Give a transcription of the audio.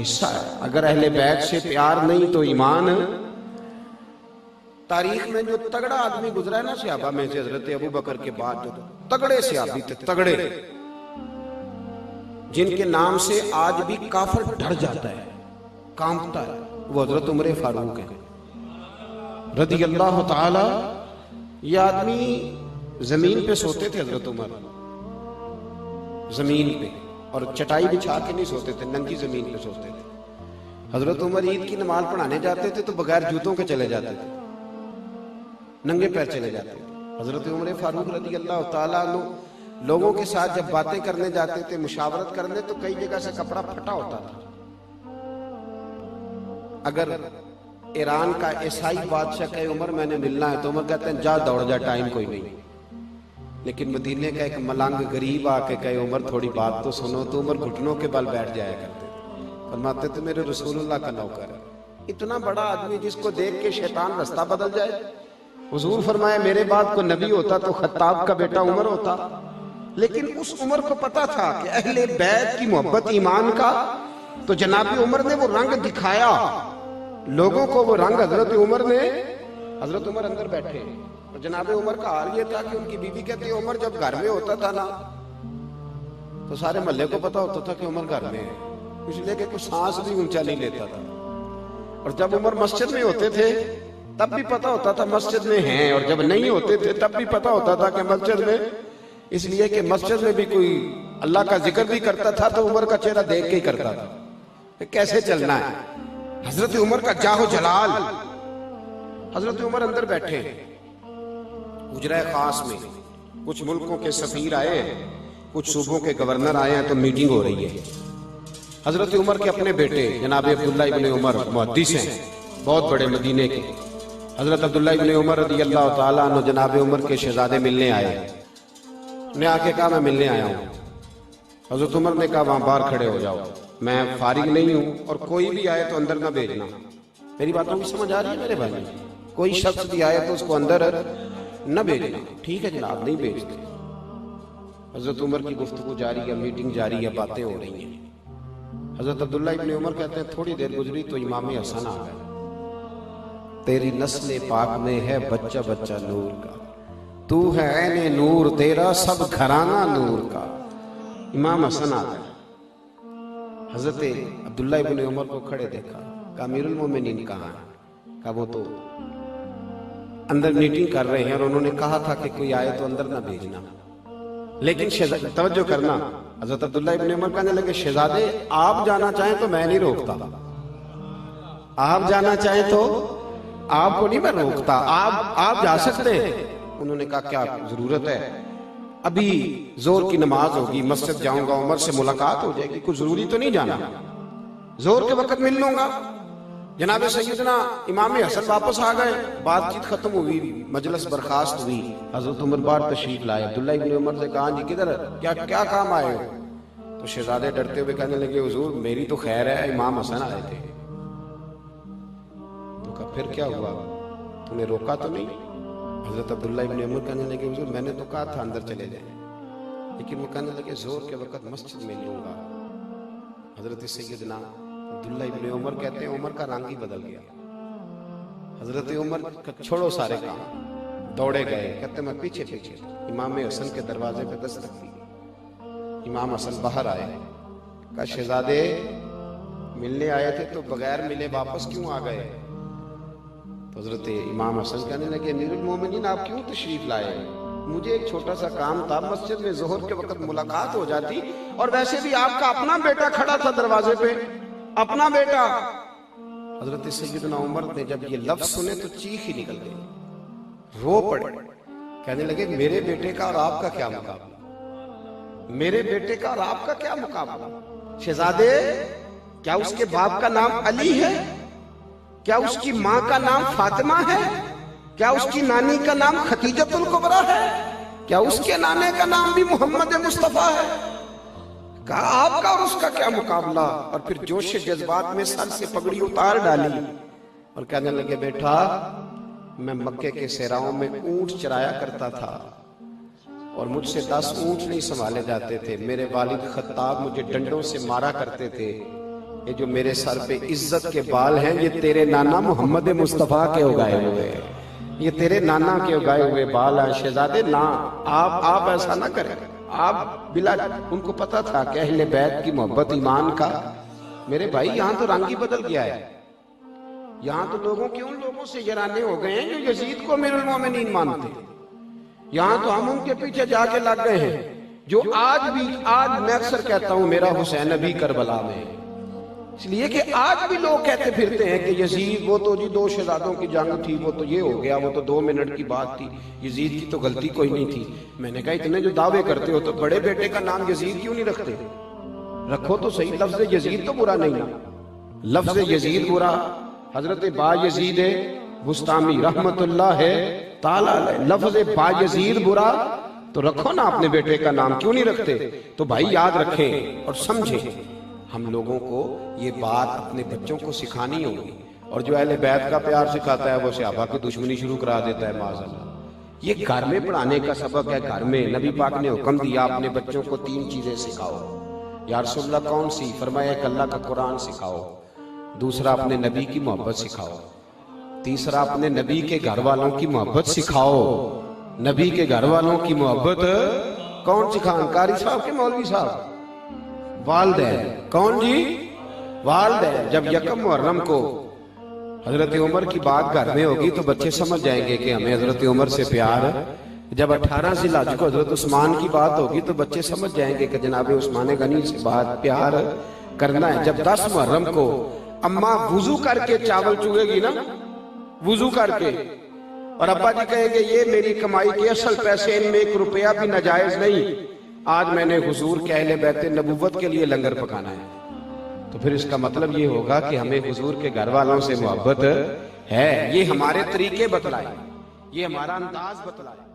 حصہ ہے. اگر اہل بیت سے پیار نہیں تو ایمان. تاریخ میں جو تگڑا آدمی گزرا ہے نا صحابہ میں سے حضرت ابو بکر کے بعد جو تگڑے صحابی تھے، تگڑے، جن کے نام سے آج بھی کافر ڈر جاتا ہے، کانپتا ہے، وہ حضرت عمر فاروق ہے رضی اللہ تعالی. یہ آدمی زمین پہ سوتے تھے حضرت عمر، زمین پہ، اور چٹائی بچھا کے نہیں سوتے تھے، ننگی زمین پہ سوتے تھے. حضرت عمر عید کی نماز پڑھانے جاتے تھے تو بغیر جوتوں کے چلے جاتے تھے، ننگے پیر چلے جاتے تھے. حضرت عمر فاروق رضی اللہ تعالیٰ عنہ لوگوں کے ساتھ جب باتیں کرنے جاتے تھے، مشاورت کرنے، تو کئی جگہ سے کپڑا پھٹا ہوتا تھا. اگر ایران کا عیسائی بادشاہ کہے عمر میں نے ملنا ہے تو عمر کہتے ہیں جا دوڑ جا، ٹائم کوئی نہیں. لیکن مدینے کا ایک ملنگ غریب آ کے کہے عمر تھوڑی بات تو سنو، تو عمر گھٹنوں کے بل بیٹھ جایا کرتے تھے. فرماتے تھے میرے رسول اللہ کا نوکر ہے. اتنا بڑا آدمی جس کو دیکھ کے شیطان رستہ بدل جائے. حضور فرمائے میرے بعد کو نبی ہوتا تو خطاب کا بیٹا عمر ہوتا. لیکن اس عمر کو پتا تھا کہ اہل بیت کی محبت ایمان کا، تو جناب عمر نے وہ رنگ دکھایا لوگوں کو. وہ رنگ حضرت عمر نے، حضرت عمر اندر بیٹھے اور جناب عمر کا حال یہ تھا کہ ان کی بیوی کہتی ہے عمر جب گھر میں ہوتا تھا نا تو سارے محلے کو پتا ہوتا تھا کہ عمر گھر میں ہے، اس لیے کہ کچھ سانس بھی اونچا نہیں لیتا تھا. اور جب عمر مسجد میں ہوتے تھے تب بھی پتا ہوتا تھا مسجد میں ہیں، اور جب نہیں ہوتے تھے تب بھی پتا ہوتا تھا کہ مسجد میں. اس لیے کہ مسجد میں بھی کوئی اللہ کا ذکر بھی کرتا تھا تو عمر کا چہرہ دیکھ کے ہی کرتا تھا کہ کیسے چلنا ہے. حضرت عمر کا جاہ و جلال. حضرت عمر اندر بیٹھے حجرہ خاص میں، کچھ ملکوں کے سفیر آئے، کچھ صوبوں کے گورنر آئے ہیں تو میٹنگ ہو رہی ہے. حضرت عمر کے اپنے بیٹے جناب عبداللہ ابن عمر محدث ہیں، بہت بڑے مدینے کے. حضرت عبداللہ ابن عمر رضی اللہ تعالیٰ عنہ جناب عمر کے شہزادے ملنے آئے. نے آ کے کہا میں ملنے آیا ہوں. حضرت عمر نے کہا وہاں باہر کھڑے ہو جاؤ، میں فارغ نہیں ہوں، اور کوئی بھی آئے تو اندر نہ بھیجنا. میری باتوں کی سمجھ آ رہی ہے میرے بھائی؟ کوئی شخص بھی آئے تو اس کو اندر نہ بھیجنا. ٹھیک ہے جناب، نہیں بھیجتے. حضرت عمر کی گفتگو جاری ہے، میٹنگ جاری ہے، باتیں ہو رہی ہیں. حضرت عبداللہ ابن عمر کہتے ہیں تھوڑی دیر گزری تو امام حسن آ گئے. تیری نسل پاک میں ہے بچہ بچہ نور کا، تو ہے عین نور تیرا سب گھرانہ نور کا. امام حسن آ گئے. حضرت عبداللہ ابن عمر کو کھڑے دیکھا، کہا امیر المومنین کہاں ہے؟ کہا وہ تو اندر میٹنگ کر رہے ہیں اور انہوں نے کہا تھا کہ کوئی آئے تو اندر نہ بھیجنا. لیکن توجہ کرنا، حضرت عبداللہ ابن عمر کہنے لگے شہزادے آپ جانا چاہیں تو میں نہیں روکتا، آپ جانا چاہیں تو آپ کو نہیں میں روکتا، آپ جا سکتے ہیں. انہوں نے کہا کیا ضرورت ہے؟ ابھی زور کی نماز ہوگی، مسجد جاؤں گا، عمر سے ملاقات ہو جائے گی، کچھ ضروری تو نہیں جانا، زور کے وقت مل لوں گا. جناب سیدنا امام حسن واپس آ گئے، بات چیت ختم ہوئی، مجلس برخاست ہوئی. حضرت عمر باہر تشریف لائے. عبداللہ ابن عمر سے کہا جی کدھر کیا کام آئے ہو؟ تو شہزادے ڈرتے ہوئے کہنے لگے حضور میری تو خیر ہے، امام حسن آئے تھے. تو کہا پھر کیا ہوا، تو نے روکا تو نہیں؟ حضرت عبداللہ ابن عمر کہنے لگے حضور میں نے تو کہا تھا اندر چلے جائیں، لیکن وہ کہنے لگے زور کے وقت مسجد میں لوں گا. حضرت سیدنا عبداللہ ابن عمر کہتے ہیں عمر کا رنگ ہی بدل گیا. حضرت عمر چھوڑو سارے کام، دوڑے گئے. کہتے ہیں میں پیچھے پیچھے امام حسن کے دروازے پہ دستک دی. امام حسن باہر آئے. کہا شہزادے ملنے آئے تھے تو بغیر ملے واپس کیوں آ گئے؟ تو حضرت امام حسن کہنے لگے امیر المومنین آپ کیوں تشریف لائے؟ مجھے ایک چھوٹا سا کام تھا، مسجد میں ظہر کے وقت ملاقات ہو جاتی، اور ویسے بھی آپ کا اپنا بیٹا کھڑا تھا دروازے پہ، اپنا بیٹا. حضرت سیدنا عمر نے جب یہ لفظ سنے تو چیخ ہی نکل گئی، رو پڑے. کہنے لگے میرے بیٹے کا اور آپ کا کیا مقابلہ، میرے بیٹے کا اور آپ کا کیا مقابلہ؟ شہزادے کیا اس کے باپ کا نام علی ہے؟ کیا اس کی ماں کا نام فاطمہ ہے؟ کیا اس کی نانی کا نام خدیجۃ الکبریٰ ہے؟ کیا اس کے نانے کا نام بھی محمد مصطفیٰ ہے؟ کہا آپ کا اور اس کا کیا مقابلہ؟ اور پھر جوش جذبات میں سر سے پگڑی اتار ڈالی اور کہنے لگے بیٹا میں مکے کے صحراؤں میں اونٹ چرایا کرتا تھا اور مجھ سے 10 اونٹ نہیں سنبھالے جاتے تھے. میرے والد خطاب مجھے ڈنڈوں سے مارا کرتے تھے. یہ جو میرے سر پہ عزت کے بال ہیں یہ تیرے نانا محمد مصطفیٰ کے اگائے ہوئے ہیں، یہ تیرے نانا کے اگائے ہوئے بال ہیں شہزادے۔ نہ آپ ایسا نہ کریں، آپ بلا ان کو پتا تھا کہ اہل بیت کی محبت ایمان کا۔ میرے بھائی یہاں تو رنگ ہی بدل گیا ہے، یہاں تو لوگوں کے ان لوگوں سے یرانے ہو گئے ہیں جو یزید کو امیر المومنین مانتے ہیں، یہاں تو ہم ان کے پیچھے جا کے لگ گئے ہیں جو آج میں اکثر کہتا ہوں میرا حسین ابھی کربلا میں ہے، اس لیے کہ آج بھی لوگ کہتے پھرتے ہیں کہ یزید وہ تو جی 2 شہزادوں کی جنگ تھی، وہ تو یہ ہو گیا، وہ تو 2 منٹ کی بات تھی، یزید کی تو غلطی کوئی نہیں تھی۔ میں نے کہا اتنے جو دعوے کرتے ہو تو بڑے بیٹے کا نام یزید کیوں نہیں رکھتے؟ رکھو تو صحیح، لفظ یزید تو برا نہیں نا، لفظ یزید برا، حضرت با یزید بستامی رحمت اللہ ہے تعالی علیہ، لفظ با یزید برا تو رکھو نا اپنے بیٹے کا نام، کیوں نہیں رکھتے؟ تو بھائی یاد رکھیں اور سمجھیں، ہم لوگوں کو یہ بات اپنے بچوں کو سکھانی ہوگی، اور جو اہل بیت کا پیار سکھاتا ہے وہ صحابہ کی دشمنی شروع کرا دیتا ہے معاذ اللہ۔ یہ گھر میں پڑھانے کا سبق ہے، گھر میں نبی پاک نے حکم دیا اپنے بچوں کو 3 چیزیں سکھاؤ۔ یا رسول اللہ کون سی؟ فرمایا ایک اللہ کا قرآن سکھاؤ، دوسرا اپنے نبی کی محبت سکھاؤ، تیسرا اپنے نبی کے گھر والوں کی محبت سکھاؤ۔ نبی کے گھر والوں کی محبت کون سکھائیں؟ قاری صاحب کے مولوی صاحب؟ والدین۔ کون جی؟ والدین۔ جب یکم محرم کو حضرت عمر کی بات گھر میں ہوگی تو بچے سمجھ جائیں گے کہ ہمیں حضرت عمر سے پیار ہے۔ جب 18 ذی الحج کو حضرت عثمان کی بات ہوگی تو بچے سمجھ جائیں گے کہ جناب عثمان غنی سے بات پیار کرنا ہے۔ جب 10 محرم کو اماں وضو کر کے چاول چوگے گی نا، وضو کر کے، اور ابا جی کہے گے یہ میری کمائی کے اصل پیسے، ان میں 1 روپیہ بھی ناجائز نہیں، آج میں نے حضور کے اہل بیت نبوت کے لیے لنگر پکانا ہے، تو پھر اس کا مطلب یہ ہوگا کہ ہمیں حضور کے گھر والوں سے محبت ہے۔ یہ ہمارے طریقے بتلائے، یہ ہمارا انداز بتلائے۔